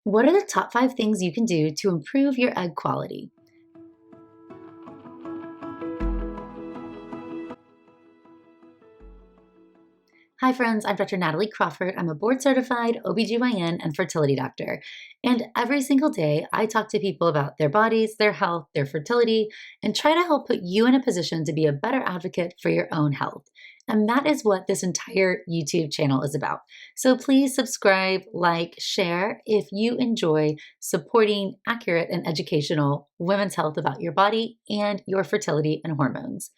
What are the top 5 things you can do to improve your egg quality? Hi friends, I'm Dr. Natalie Crawford. I'm a board-certified OBGYN and fertility doctor. And every single day, I talk to people about their bodies, their health, their fertility, and try to help put you in a position to be a better advocate for your own health. And that is what this entire YouTube channel is about. So please subscribe, like, share if you enjoy supporting accurate and educational women's health about your body and your fertility and hormones.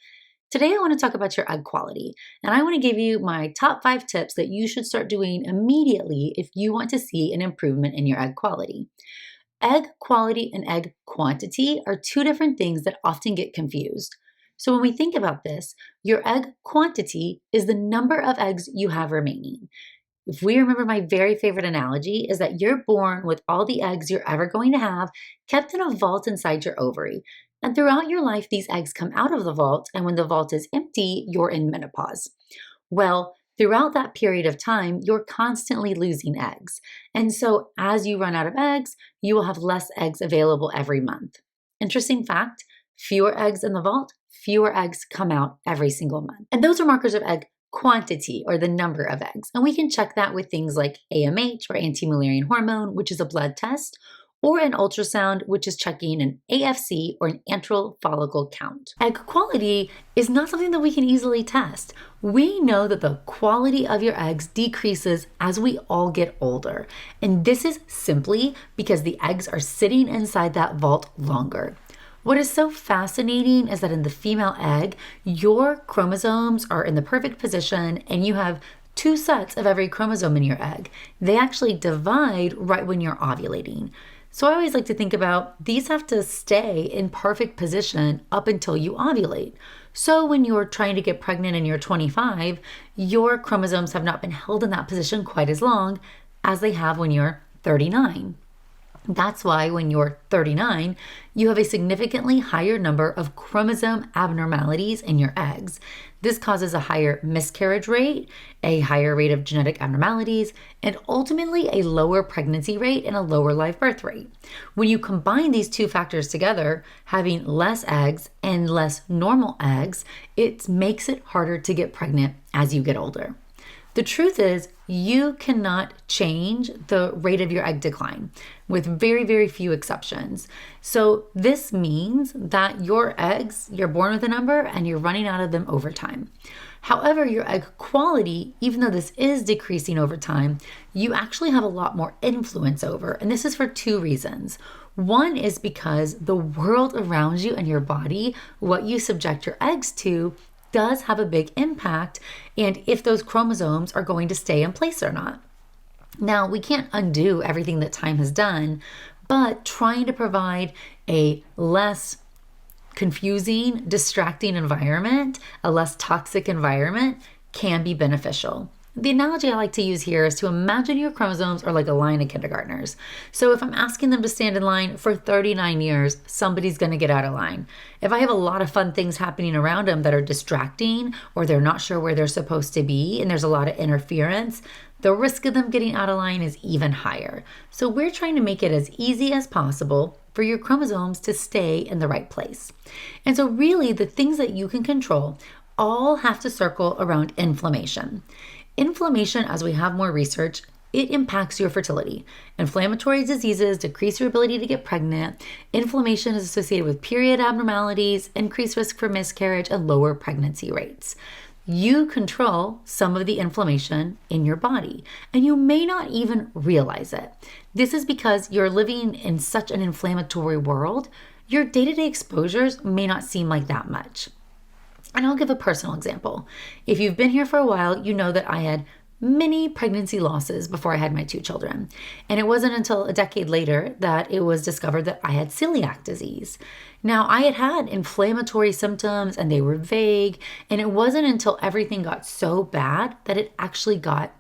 Today, I want to talk about your egg quality, and I want to give you my top 5 tips that you should start doing immediately if you want to see an improvement in your egg quality. Egg quality and egg quantity are two different things that often get confused. So when we think about this, your egg quantity is the number of eggs you have remaining. If we remember, my very favorite analogy is that you're born with all the eggs you're ever going to have kept in a vault inside your ovary. And throughout your life, these eggs come out of the vault, and when the vault is empty, you're in menopause. Well, throughout that period of time, you're constantly losing eggs. And so as you run out of eggs, you will have less eggs available every month. Interesting fact, fewer eggs in the vault, fewer eggs come out every single month. And those are markers of egg quantity, or the number of eggs. And we can check that with things like AMH, or anti-Mullerian hormone, which is a blood test, or an ultrasound, which is checking an AFC, or an antral follicle count. Egg quality is not something that we can easily test. We know that the quality of your eggs decreases as we all get older. And this is simply because the eggs are sitting inside that vault longer. What is so fascinating is that in the female egg, your chromosomes are in the perfect position and you have 2 sets of every chromosome in your egg. They actually divide right when you're ovulating. So I always like to think about these have to stay in perfect position up until you ovulate. So when you're trying to get pregnant and you're 25, your chromosomes have not been held in that position quite as long as they have when you're 39. That's why when you're 39, you have a significantly higher number of chromosome abnormalities in your eggs. This causes a higher miscarriage rate, a higher rate of genetic abnormalities, and ultimately a lower pregnancy rate and a lower live birth rate. When you combine these 2 factors together, having less eggs and less normal eggs, it makes it harder to get pregnant as you get older. The truth is, you cannot change the rate of your egg decline, with very, very few exceptions. So this means that your eggs, you're born with a number and you're running out of them over time. However, your egg quality, even though this is decreasing over time, you actually have a lot more influence over. And this is for 2 reasons. One is because the world around you and your body, what you subject your eggs to, does have a big impact, and if those chromosomes are going to stay in place or not. Now, we can't undo everything that time has done, but trying to provide a less confusing, distracting environment, a less toxic environment, can be beneficial. The analogy I like to use here is to imagine your chromosomes are like a line of kindergartners. So if I'm asking them to stand in line for 39 years, somebody's going to get out of line. If I have a lot of fun things happening around them that are distracting, or they're not sure where they're supposed to be, and there's a lot of interference, the risk of them getting out of line is even higher. So we're trying to make it as easy as possible for your chromosomes to stay in the right place. And so really, the things that you can control all have to circle around inflammation. Inflammation, as we have more research, it impacts your fertility. Inflammatory diseases decrease your ability to get pregnant. Inflammation is associated with period abnormalities, increased risk for miscarriage, and lower pregnancy rates. You control some of the inflammation in your body, and you may not even realize it. This is because you're living in such an inflammatory world, your day-to-day exposures may not seem like that much. And I'll give a personal example. If you've been here for a while, you know that I had many pregnancy losses before I had my 2 children. And it wasn't until a decade later that it was discovered that I had celiac disease. Now, I had had inflammatory symptoms and they were vague, and it wasn't until everything got so bad that it actually got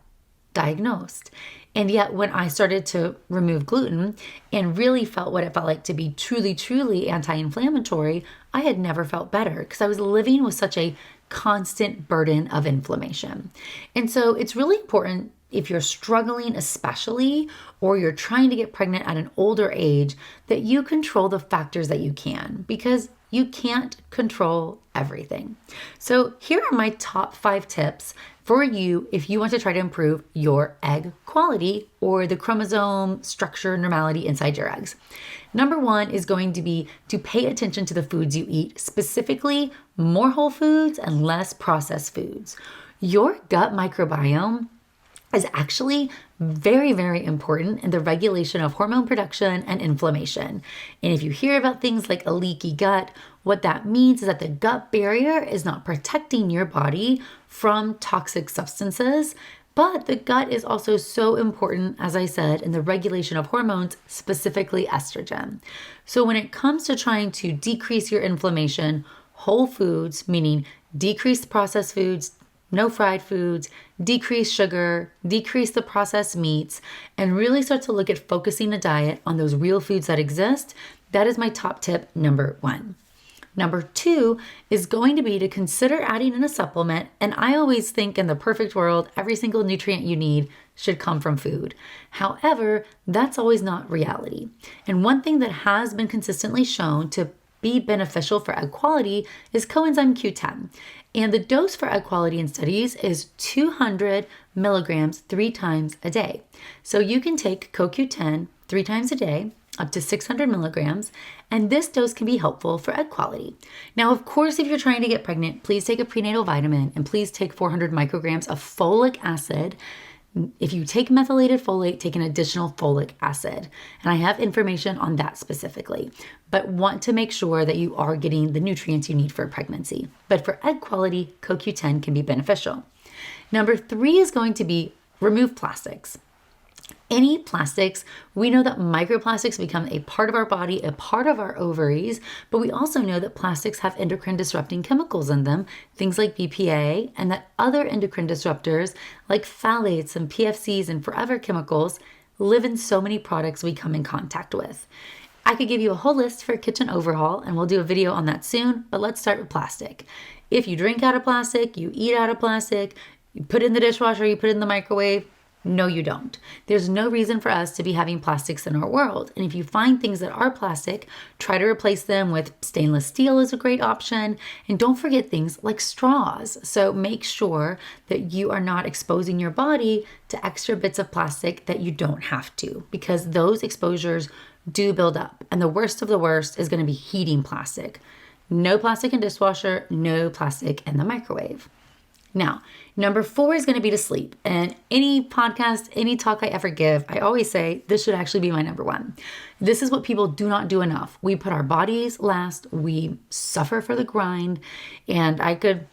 diagnosed. And yet when I started to remove gluten and really felt what it felt like to be truly, truly anti-inflammatory, I had never felt better because I was living with such a constant burden of inflammation. And so it's really important if you're struggling especially, or you're trying to get pregnant at an older age, that you control the factors that you can, because you can't control everything. So here are my top 5 tips for you if you want to try to improve your egg quality or the chromosome structure normality inside your eggs. Number 1 is going to be to pay attention to the foods you eat, specifically more whole foods and less processed foods. Your gut microbiome is actually very, very important in the regulation of hormone production and inflammation. And if you hear about things like a leaky gut, what that means is that the gut barrier is not protecting your body from toxic substances. But the gut is also so important, as I said, in the regulation of hormones, specifically estrogen. So when it comes to trying to decrease your inflammation, whole foods, meaning decrease processed foods, no fried foods, decrease sugar, decrease the processed meats, and really start to look at focusing a diet on those real foods that exist, that is my top tip, number 1. Number 2 is going to be to consider adding in a supplement. And I always think in the perfect world, every single nutrient you need should come from food. However, that's always not reality. And one thing that has been consistently shown to be beneficial for egg quality is coenzyme Q10. And the dose for egg quality in studies is 200 milligrams 3 times a day. So you can take CoQ10 3 times a day, up to 600 milligrams, and this dose can be helpful for egg quality. Now, of course, if you're trying to get pregnant, please take a prenatal vitamin and please take 400 micrograms of folic acid. If you take methylated folate, take an additional folic acid. And I have information on that specifically, but want to make sure that you are getting the nutrients you need for pregnancy. But for egg quality, CoQ10 can be beneficial. Number 3 is going to be remove plastics. Any plastics, we know that microplastics become a part of our body, a part of our ovaries, but we also know that plastics have endocrine disrupting chemicals in them, things like BPA, and that other endocrine disruptors like phthalates and PFCs and forever chemicals live in so many products we come in contact with. I could give you a whole list for a kitchen overhaul, and we'll do a video on that soon, but let's start with plastic. If you drink out of plastic, you eat out of plastic, you put it in the dishwasher, you put it in the microwave, no, you don't. There's no reason for us to be having plastics in our world. And if you find things that are plastic, try to replace them with stainless steel is a great option. And don't forget things like straws. So make sure that you are not exposing your body to extra bits of plastic that you don't have to, because those exposures do build up. And the worst of the worst is going to be heating plastic. No plastic in dishwasher, no plastic in the microwave. Now, number 4 is going to be to sleep. And any podcast, any talk I ever give, I always say this should actually be my number 1. This is what people do not do enough. We put our bodies last. We suffer for the grind. And I could,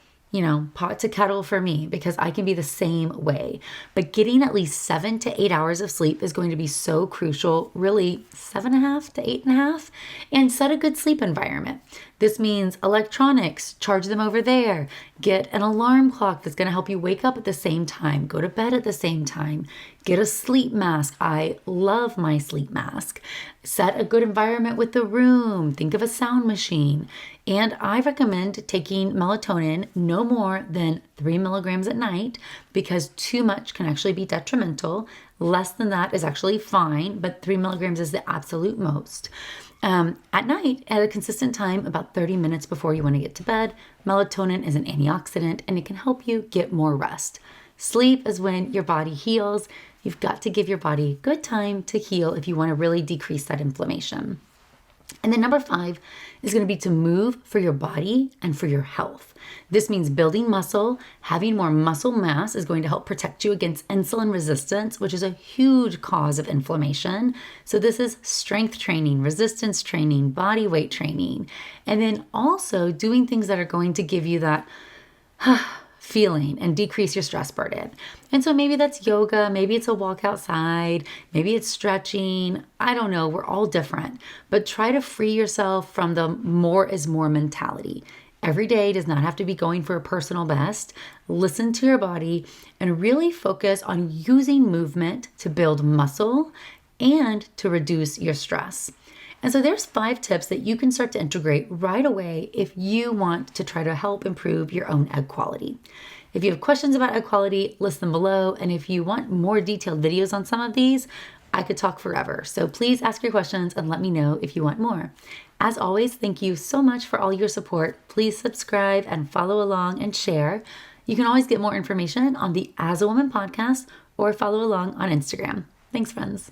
pot to kettle for me, because I can be the same way. But getting at least 7 to 8 hours of sleep is going to be so crucial, really 7.5 to 8.5, and set a good sleep environment. This means electronics, charge them over there. Get an alarm clock that's going to help you wake up at the same time, go to bed at the same time. Get a sleep mask. I love my sleep mask. Set a good environment with the room. Think of a sound machine. And I recommend taking melatonin no more than 3 milligrams at night, because too much can actually be detrimental. Less than that is actually fine, but 3 milligrams is the absolute most. At night, at a consistent time, about 30 minutes before you want to get to bed. Melatonin is an antioxidant and it can help you get more rest. Sleep is when your body heals. You've got to give your body good time to heal if you want to really decrease that inflammation. And then number 5 is going to be to move for your body and for your health. This means building muscle. Having more muscle mass is going to help protect you against insulin resistance, which is a huge cause of inflammation. So this is strength training, resistance training, body weight training, and then also doing things that are going to give you that feeling and decrease your stress burden. And so maybe that's yoga, maybe it's a walk outside, maybe it's stretching. I don't know, we're all different, but try to free yourself from the more is more mentality. Every day does not have to be going for a personal best. Listen to your body and really focus on using movement to build muscle and to reduce your stress. And so there's 5 tips that you can start to integrate right away if you want to try to help improve your own egg quality. If you have questions about egg quality, list them below. And if you want more detailed videos on some of these, I could talk forever. So please ask your questions and let me know if you want more. As always, thank you so much for all your support. Please subscribe and follow along and share. You can always get more information on the As a Woman podcast or follow along on Instagram. Thanks, friends.